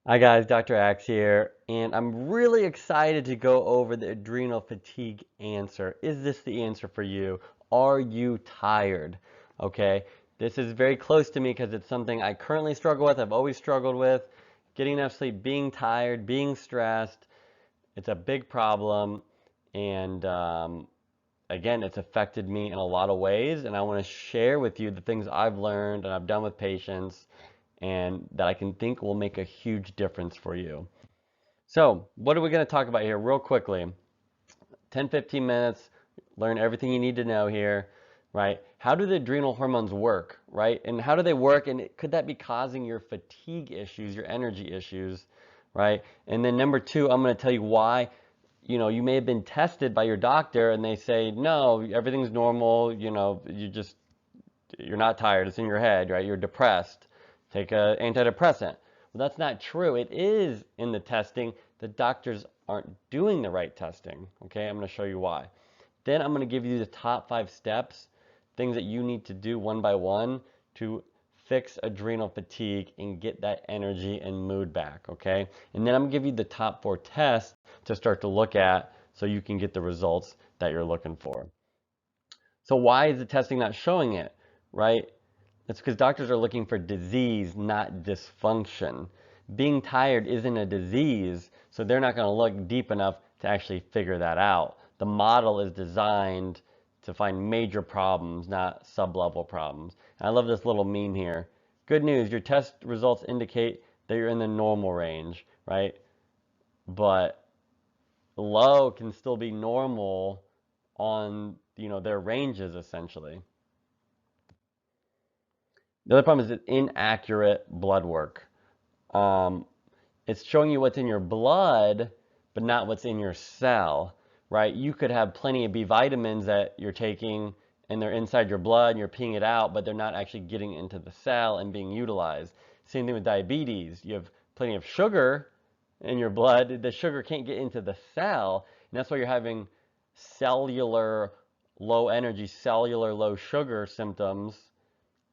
Hi guys, Dr. Axe here, and I'm really excited to go over the adrenal fatigue answer. Is this the answer for you? Are you tired? Okay, this is very close to me because it's something I currently struggle with. I've always struggled with getting enough sleep, being tired, being stressed. It's a big problem, and again, it's affected me in a lot of ways, and I want to share with you the things I've learned and I've done with patients and that I can think will make a huge difference for you. So, what are we going to talk about here real quickly? 10-15 minutes, learn everything you need to know here, right? How do the adrenal hormones work, right? And how do they work? And could that be causing your fatigue issues, your energy issues, right? And then number two, I'm going to tell you why. You may have been tested by your doctor and they say, no, everything's normal. You're not tired. It's in your head, right? You're depressed. Take an antidepressant. Well, that's not true. It is in the testing. The doctors aren't doing the right testing. Okay, I'm going to show you why. Then I'm going to give you the top 5 steps, things that you need to do one by one to fix adrenal fatigue and get that energy and mood back. Okay, and then I'm going to give you the top 4 tests to start to look at so you can get the results that you're looking for. So why is the testing not showing it, right? It's because doctors are looking for disease, not dysfunction. Being tired isn't a disease, so they're not going to look deep enough to actually figure that out. The model is designed to find major problems, not sub-level problems. And I love this little meme here. Good news, your test results indicate that you're in the normal range, right? But low can still be normal on, their ranges essentially. The other problem is inaccurate blood work. Um, it's showing you what's in your blood, but not what's in your cell, right? You could have plenty of B vitamins that you're taking and they're inside your blood and you're peeing it out, but they're not actually getting into the cell and being utilized. Same thing with diabetes. You have plenty of sugar in your blood. The sugar can't get into the cell, and that's why you're having cellular low energy, cellular low sugar symptoms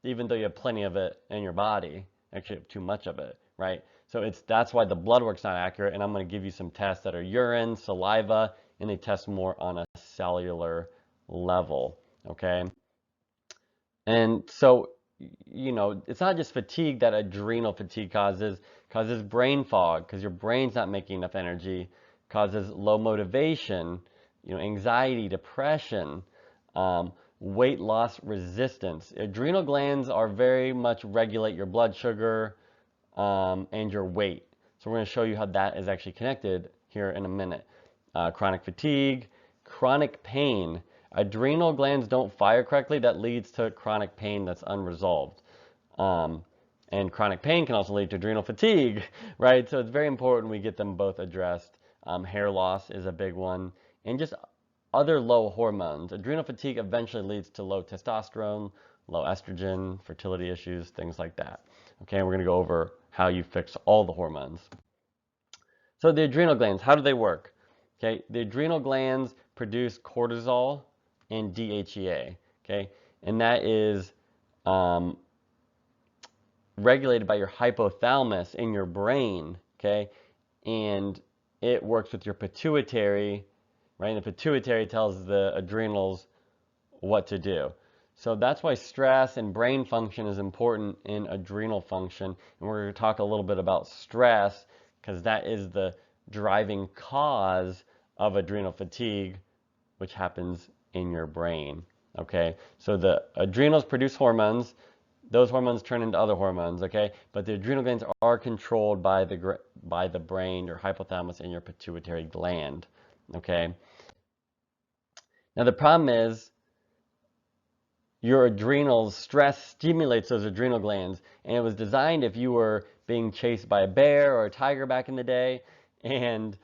even though you have plenty of it in your body. Actually, you have too much of it, right? So that's why the blood work's not accurate. And I'm going to give you some tests that are urine, saliva, and they test more on a cellular level, okay? And so, it's not just fatigue that adrenal fatigue causes brain fog because your brain's not making enough energy, causes low motivation, anxiety, depression, weight loss resistance. Adrenal glands are very much regulate your blood sugar and your weight. So we're going to show you how that is actually connected here in a minute. Chronic fatigue, chronic pain. Adrenal glands don't fire correctly. That leads to chronic pain that's unresolved. And chronic pain can also lead to adrenal fatigue, right? So it's very important we get them both addressed. Hair loss is a big one. And just other low hormones. Adrenal fatigue eventually leads to low testosterone, low estrogen, fertility issues, things like that. Okay, we're going to go over how you fix all the hormones. So the adrenal glands, how do they work? Okay, the adrenal glands produce cortisol and DHEA. Okay, and that is regulated by your hypothalamus in your brain. Okay, and it works with your pituitary, right? And the pituitary tells the adrenals what to do. So that's why stress and brain function is important in adrenal function. And we're going to talk a little bit about stress because that is the driving cause of adrenal fatigue, which happens in your brain. Okay, so the adrenals produce hormones. Those hormones turn into other hormones. Okay, but the adrenal glands are controlled by the brain, your hypothalamus, and your pituitary gland. Okay. Now the problem is your adrenals, stress stimulates those adrenal glands, and it was designed if you were being chased by a bear or a tiger back in the day, and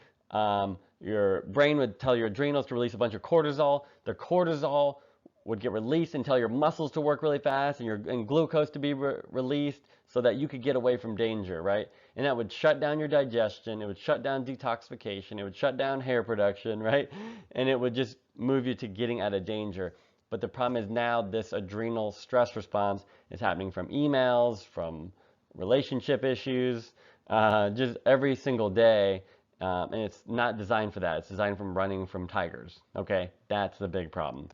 your brain would tell your adrenals to release a bunch of cortisol. The cortisol would get released and tell your muscles to work really fast and glucose to be released so that you could get away from danger, right? And that would shut down your digestion. It would shut down detoxification. It would shut down hair production, right? And it would just move you to getting out of danger. But the problem is now this adrenal stress response is happening from emails, from relationship issues, just every single day. And it's not designed for that. It's designed from running from tigers. Okay, that's the big problem.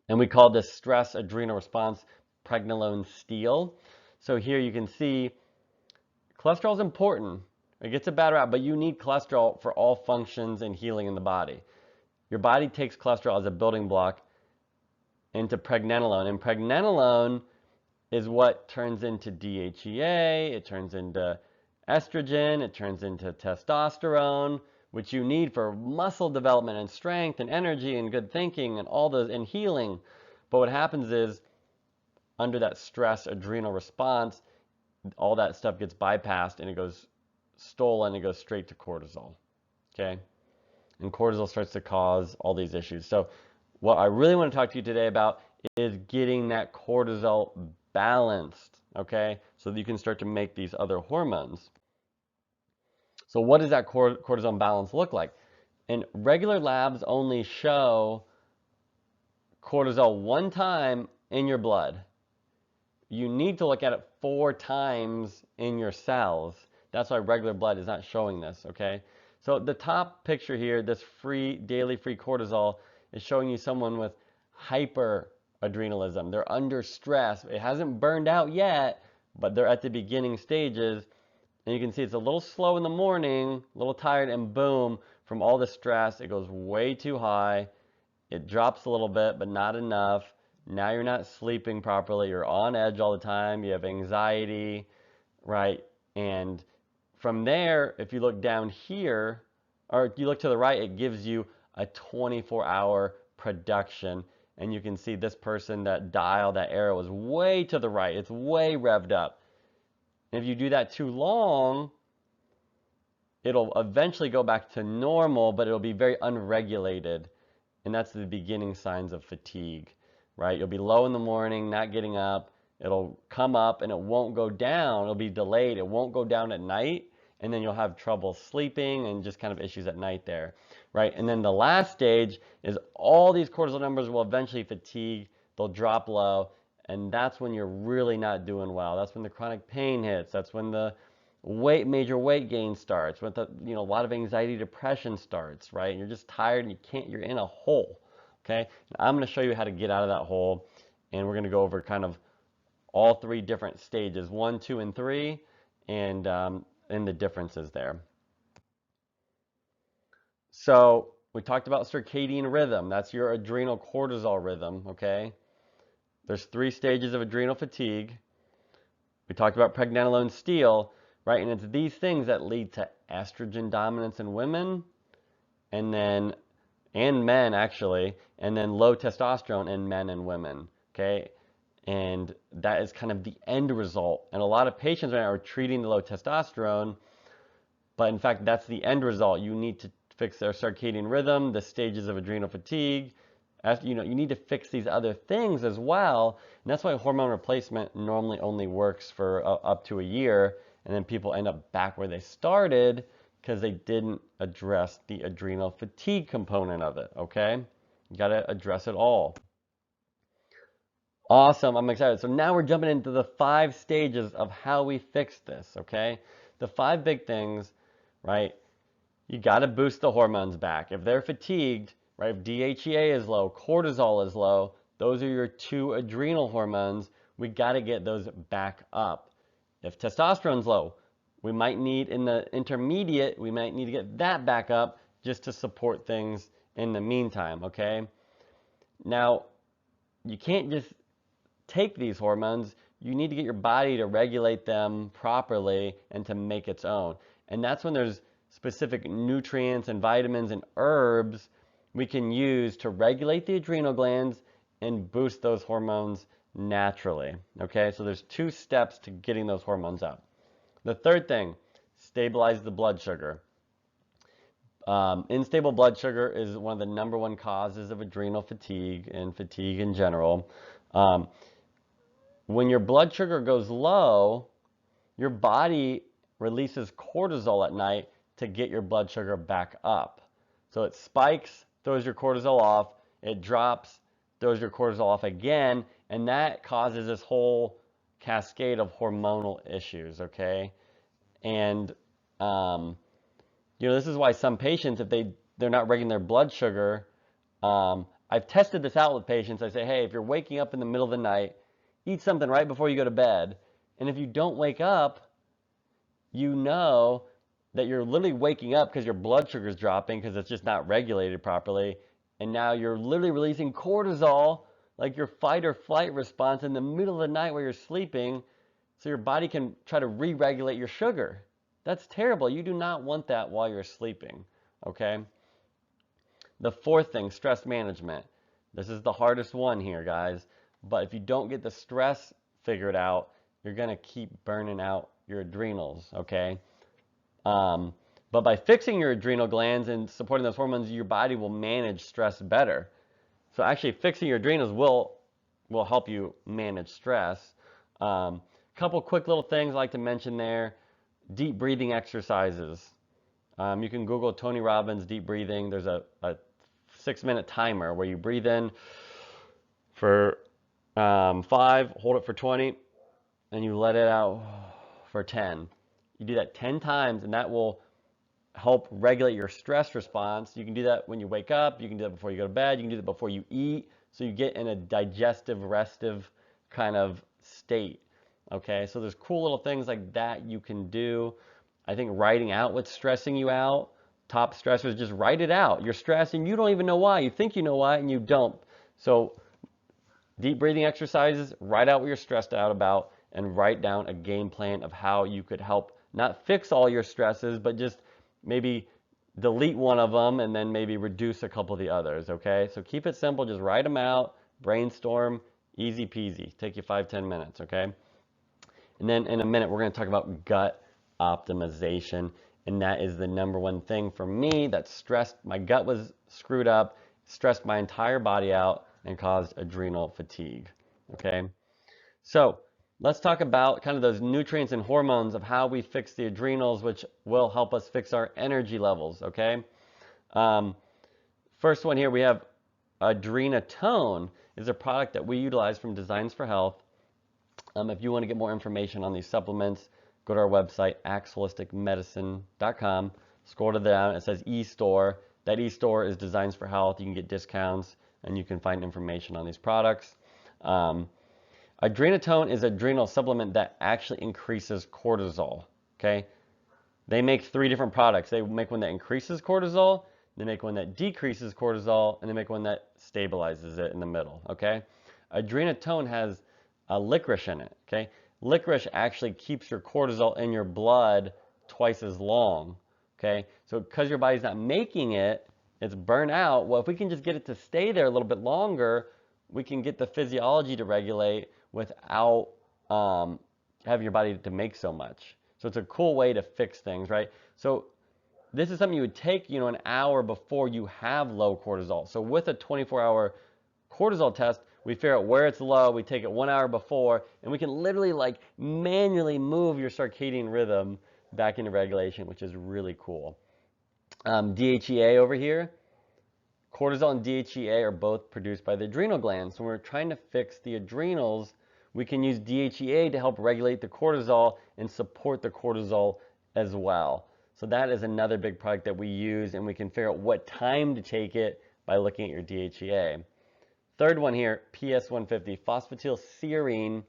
And we call this stress adrenal response pregnenolone steal. So here you can see cholesterol is important. It gets a bad rap, but you need cholesterol for all functions and healing in the body. Your body takes cholesterol as a building block into pregnenolone, and pregnenolone is what turns into DHEA, it turns into estrogen, it turns into testosterone, which you need for muscle development and strength and energy and good thinking and all those and healing. But what happens is under that stress adrenal response, all that stuff gets bypassed and it goes stolen, it goes straight to cortisol. Okay? And cortisol starts to cause all these issues. So what I really want to talk to you today about is getting that cortisol balanced, okay? So that you can start to make these other hormones. So what does that cortisol balance look like? And regular labs only show cortisol one time in your blood. You need to look at it 4 times in your cells. That's why regular blood is not showing this, okay? So the top picture here, this daily free cortisol, is showing you someone with hyperadrenalism. They're under stress. It hasn't burned out yet, but they're at the beginning stages. And you can see it's a little slow in the morning, a little tired, and boom, from all the stress, it goes way too high. It drops a little bit, but not enough. Now you're not sleeping properly. You're on edge all the time. You have anxiety, right? And from there, if you look down here, or if you look to the right, it gives you a 24-hour production. And you can see this person, that dial, that arrow is way to the right. It's way revved up. And if you do that too long, it'll eventually go back to normal, but it'll be very unregulated. And that's the beginning signs of fatigue, right? You'll be low in the morning, not getting up. It'll come up and it won't go down. It'll be delayed. It won't go down at night. And then you'll have trouble sleeping and just kind of issues at night there, right? And then the last stage is all these cortisol numbers will eventually fatigue. They'll drop low. And that's when you're really not doing well. That's when the chronic pain hits. That's when the major weight gain starts, with a lot of anxiety, depression starts, right? And you're just tired and you're in a hole. Okay, and I'm going to show you how to get out of that hole, and we're going to go over kind of all 3 different stages, 1, 2, and 3, and the differences there. So we talked about circadian rhythm. That's your adrenal cortisol rhythm. Okay, there's 3 stages of adrenal fatigue. We talked about pregnenolone steal, right? And it's these things that lead to estrogen dominance in women and men actually, and then low testosterone in men and women, okay? And that is kind of the end result. And a lot of patients right now are treating the low testosterone, but in fact, that's the end result. You need to fix their circadian rhythm, the stages of adrenal fatigue. You need to fix these other things as well. And that's why hormone replacement normally only works for up to a year. And then people end up back where they started because they didn't address the adrenal fatigue component of it, okay? You got to address it all. Awesome, I'm excited. So now we're jumping into the 5 stages of how we fix this, okay? The 5 big things, right? You got to boost the hormones back. If they're fatigued, right? If DHEA is low, cortisol is low, those are your 2 adrenal hormones. We got to get those back up. If testosterone's low, we might need in the intermediate, we might need to get that back up just to support things in the meantime, okay? Now, you can't just take these hormones. You need to get your body to regulate them properly and to make its own. And that's when there's specific nutrients and vitamins and herbs we can use to regulate the adrenal glands and boost those hormones naturally. Okay, so there's 2 steps to getting those hormones up. The third thing, stabilize the blood sugar. Unstable blood sugar is one of the #1 causes of adrenal fatigue and fatigue in general. When your blood sugar goes low, your body releases cortisol at night to get your blood sugar back up. So it spikes, throws your cortisol off, it drops, throws your cortisol off again, and that causes this whole cascade of hormonal issues, okay? And this is why some patients, if they're not regulating their blood sugar, I've tested this out with patients. I say, hey, if you're waking up in the middle of the night, eat something right before you go to bed. And if you don't wake up, you know that you're literally waking up because your blood sugar is dropping because it's just not regulated properly. And now you're literally releasing cortisol, like your fight or flight response in the middle of the night where you're sleeping, so your body can try to re-regulate your sugar. That's terrible. You do not want that while you're sleeping, okay? The fourth thing, stress management. This is the hardest one here, guys. But if you don't get the stress figured out, you're going to keep burning out your adrenals, okay? But by fixing your adrenal glands and supporting those hormones, your body will manage stress better. So actually fixing your adrenals will help you manage stress. Couple quick little things I like to mention there. Deep breathing exercises. You can Google Tony Robbins deep breathing. There's a 6-minute timer where you breathe in for 5, hold it for 20, and you let it out for 10. You do that 10 times, and that will help regulate your stress response. You can do that when you wake up. You can do that before you go to bed. You can do that before you eat. So you get in a digestive, restive kind of state. Okay, so there's cool little things like that you can do. I think writing out what's stressing you out. Top stressors, just write it out. You're stressed and you don't even know why. You think you know why and you don't. So deep breathing exercises, write out what you're stressed out about and write down a game plan of how you could help not fix all your stresses, but just maybe delete one of them and then maybe reduce a couple of the others, okay? So keep it simple, just write them out, brainstorm, easy peasy. Take you 5-10 minutes, okay? And then in a minute, we're going to talk about gut optimization. And that is the number one thing for me that stressed, my gut was screwed up, stressed my entire body out, and caused adrenal fatigue. Okay? So let's talk about kind of those nutrients and hormones of how we fix the adrenals, which will help us fix our energy levels. Okay? First one here, we have Adrenatone is a product that we utilize from Designs for Health. If you want to get more information on these supplements, go to our website, axholisticmedicine.com. Scroll to down, it says e-store. That e-store is Designs for Health. You can get discounts and you can find information on these products. Adrenatone is an adrenal supplement that actually increases cortisol. Okay, they make 3 different products. They make one that increases cortisol, they make one that decreases cortisol, and they make one that stabilizes it in the middle. Okay, Adrenatone has licorice in it. Okay, licorice actually keeps your cortisol in your blood twice as long. Okay, so because your body's not making it, it's burnt out. Well, if we can just get it to stay there a little bit longer, we can get the physiology to regulate without having your body to make so much. So it's a cool way to fix things, right? So this is something you would take, an hour before you have low cortisol. So with a 24-hour cortisol test, we figure out where it's low, we take it 1 hour before, and we can literally like manually move your circadian rhythm back into regulation, which is really cool. DHEA over here, cortisol and DHEA are both produced by the adrenal glands. So when we're trying to fix the adrenals, we can use DHEA to help regulate the cortisol and support the cortisol as well. So that is another big product that we use, and we can figure out what time to take it by looking at your DHEA. Third one here, PS150, phosphatidylserine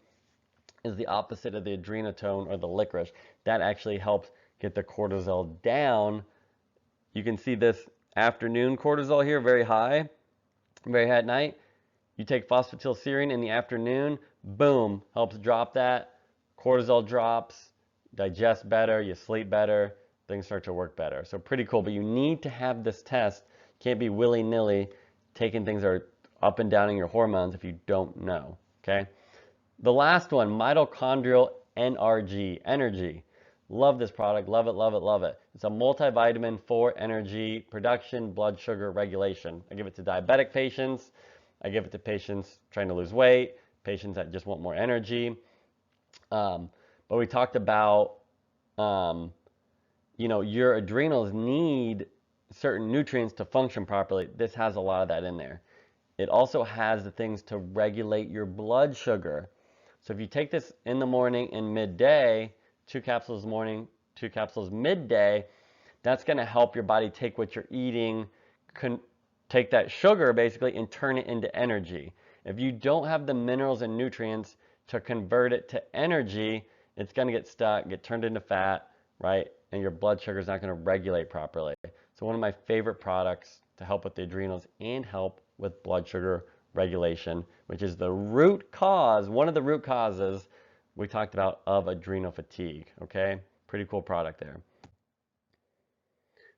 is the opposite of the adrenatone or the licorice. That actually helps get the cortisol down. You can see this afternoon cortisol here, very high at night. You take phosphatidylserine in the afternoon, boom, helps drop that. Cortisol drops, digest better, you sleep better, things start to work better. So pretty cool, but you need to have this test. You can't be willy-nilly taking things that are up and down in your hormones if you don't know, okay? The last one, mitochondrial energy. Love this product, love it, love it, love it. It's a multivitamin for energy production, blood sugar regulation. I give it to diabetic patients. I give it to patients trying to lose weight, patients that just want more energy. But we talked about, your adrenals need certain nutrients to function properly. This has a lot of that in there. It also has the things to regulate your blood sugar. So if you take this in the morning and midday, 2 capsules in the morning, 2 capsules midday, that's going to help your body take what you're eating, take that sugar basically and turn it into energy. If you don't have the minerals and nutrients to convert it to energy, it's going to get stuck, get turned into fat, right? And your blood sugar is not going to regulate properly. So one of my favorite products to help with the adrenals and help with blood sugar regulation, which is the root cause, one of the root causes we talked about of adrenal fatigue, okay? Pretty cool product there.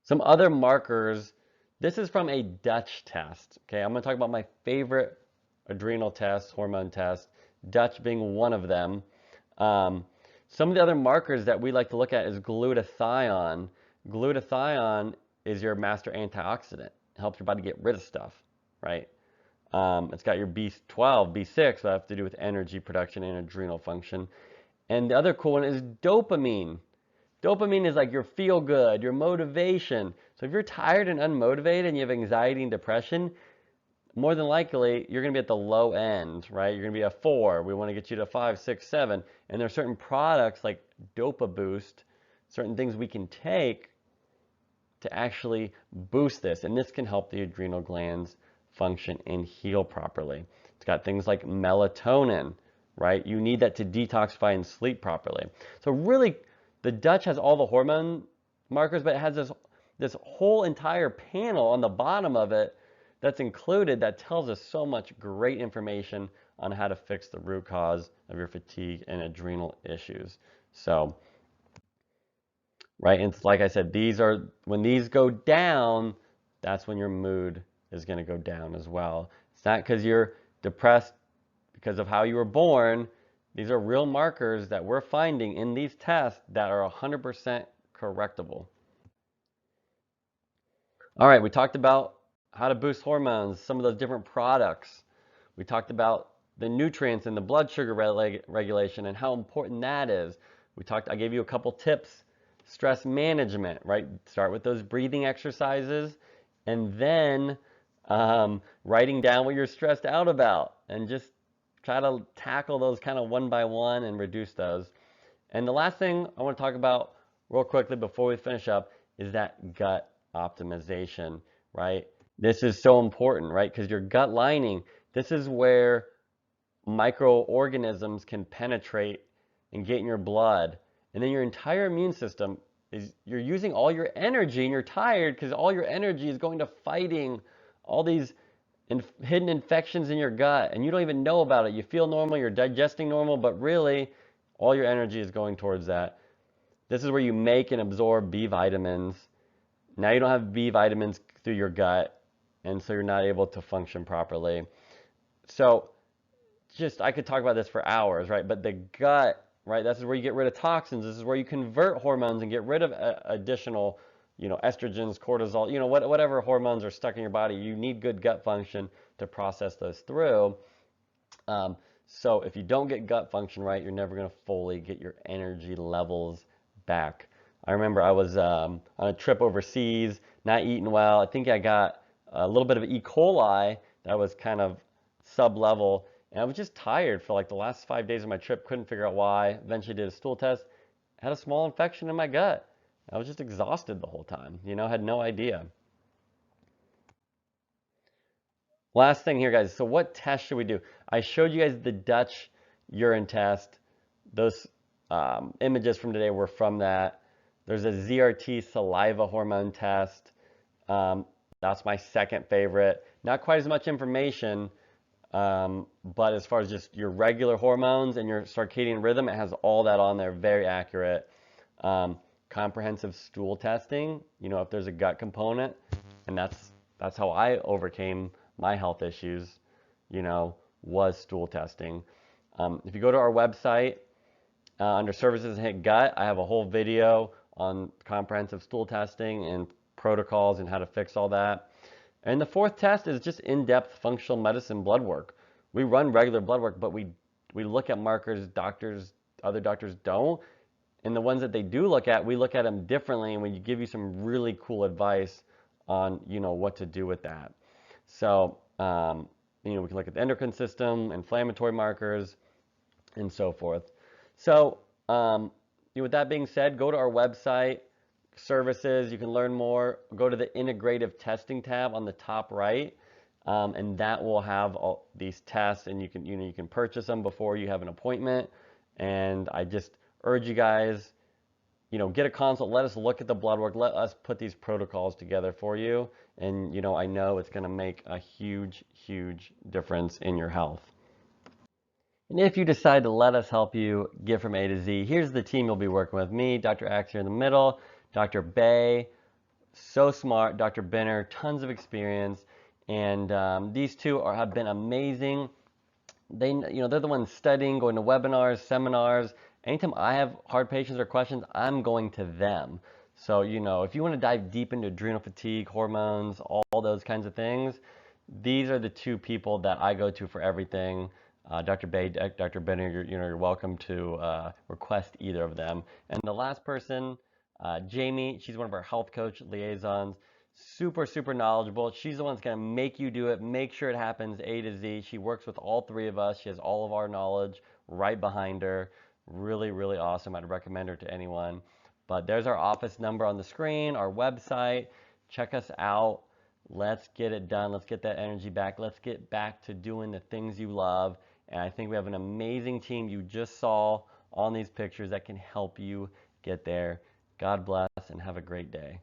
Some other markers, this is from a Dutch test, okay? I'm gonna talk about my favorite adrenal test, hormone test, Dutch being one of them. Some of the other markers that we like to look at is glutathione. Glutathione is your master antioxidant. It helps your body get rid of stuff, right? It's got your B12, B6, that have to do with energy production and adrenal function. And the other cool one is dopamine. Dopamine is like your feel good, your motivation. So if you're tired and unmotivated and you have anxiety and depression, more than likely you're going to be at the low end, right? You're going to be a 4. We want to get you to 5, 6, 7. And there are certain products like Dopa Boost, certain things we can take to actually boost this. And this can help the adrenal glands function and heal properly. It's got things like melatonin, right? You need that to detoxify and sleep properly. So really, the Dutch has all the hormone markers, but it has this whole entire panel on the bottom of it that's included that tells us so much great information on how to fix the root cause of your fatigue and adrenal issues. So, right, and like I said, when these go down, that's when your mood is going to go down as well. It's not because you're depressed because of how you were born. These are real markers that we're finding in these tests that are 100% correctable. All right, we talked about how to boost hormones, some of those different products. We talked about the nutrients and the blood sugar regulation and how important that is. I gave you a couple tips. Stress management, right? Start with those breathing exercises and then writing down what you're stressed out about and just try to tackle those kind of one by one and reduce those. And the last thing I want to talk about real quickly before we finish up is that gut optimization, right? This is so important, right? Because your gut lining, this is where microorganisms can penetrate and get in your blood. And then your entire immune system you're using all your energy and you're tired because all your energy is going to fighting all these hidden infections in your gut and you don't even know about it. You feel normal, you're digesting normal, but really all your energy is going towards that. This is where you make and absorb B vitamins. Now you don't have B vitamins through your gut, and so you're not able to function properly. So I could talk about this for hours, right? But the gut, right, this is where you get rid of toxins. This is where you convert hormones and get rid of additional, estrogens, cortisol, whatever hormones are stuck in your body. You need good gut function to process those through. So if you don't get gut function right, you're never going to fully get your energy levels back. I remember I was on a trip overseas, not eating well. I think I got a little bit of E. coli that was kind of sub-level. And I was just tired for like the last 5 days of my trip. Couldn't figure out why. Eventually did a stool test. Had a small infection in my gut. I was just exhausted the whole time. Had no idea. Last thing here, guys. So what test should we do? I showed you guys the Dutch urine test. Those images from today were from that. There's a ZRT saliva hormone test. That's my second favorite. Not quite as much information, but as far as just your regular hormones and your circadian rhythm, it has all that on there, very accurate. Comprehensive stool testing, if there's a gut component, and that's how I overcame my health issues, was stool testing. If you go to our website, under services and hit gut, I have a whole video on comprehensive stool testing and protocols and how to fix all that. And the fourth test is just in-depth functional medicine blood work. We run regular blood work, but we look at markers other doctors don't. And the ones that they do look at, we look at them differently, and we give you some really cool advice on, what to do with that. So, we can look at the endocrine system, inflammatory markers, and so forth. So, with that being said, go to our website, services. You can learn more. Go to the integrative testing tab on the top right, and that will have all these tests, and you can purchase them before you have an appointment. And I just urge you guys, get a consult. Let us look at the blood work. Let us put these protocols together for you. And, I know it's going to make a huge, huge difference in your health. And if you decide to let us help you get from A to Z, here's the team you'll be working with. Me, Dr. Axe here in the middle, Dr. Bay, so smart, Dr. Benner, tons of experience. And these two have been amazing. They're the ones studying, going to webinars, seminars. Anytime I have hard patients or questions, I'm going to them. So, if you want to dive deep into adrenal fatigue, hormones, all those kinds of things, these are the two people that I go to for everything. Dr. Bay, Dr. Benner, you're welcome to request either of them. And the last person, Jamie, she's one of our health coach liaisons. Super, super knowledgeable. She's the one that's going to make you do it, make sure it happens A to Z. She works with all three of us. She has all of our knowledge right behind her. Really, really awesome. I'd recommend her to anyone. But there's our office number on the screen, our website. Check us out. Let's get it done. Let's get that energy back. Let's get back to doing the things you love. And I think we have an amazing team you just saw on these pictures that can help you get there. God bless and have a great day.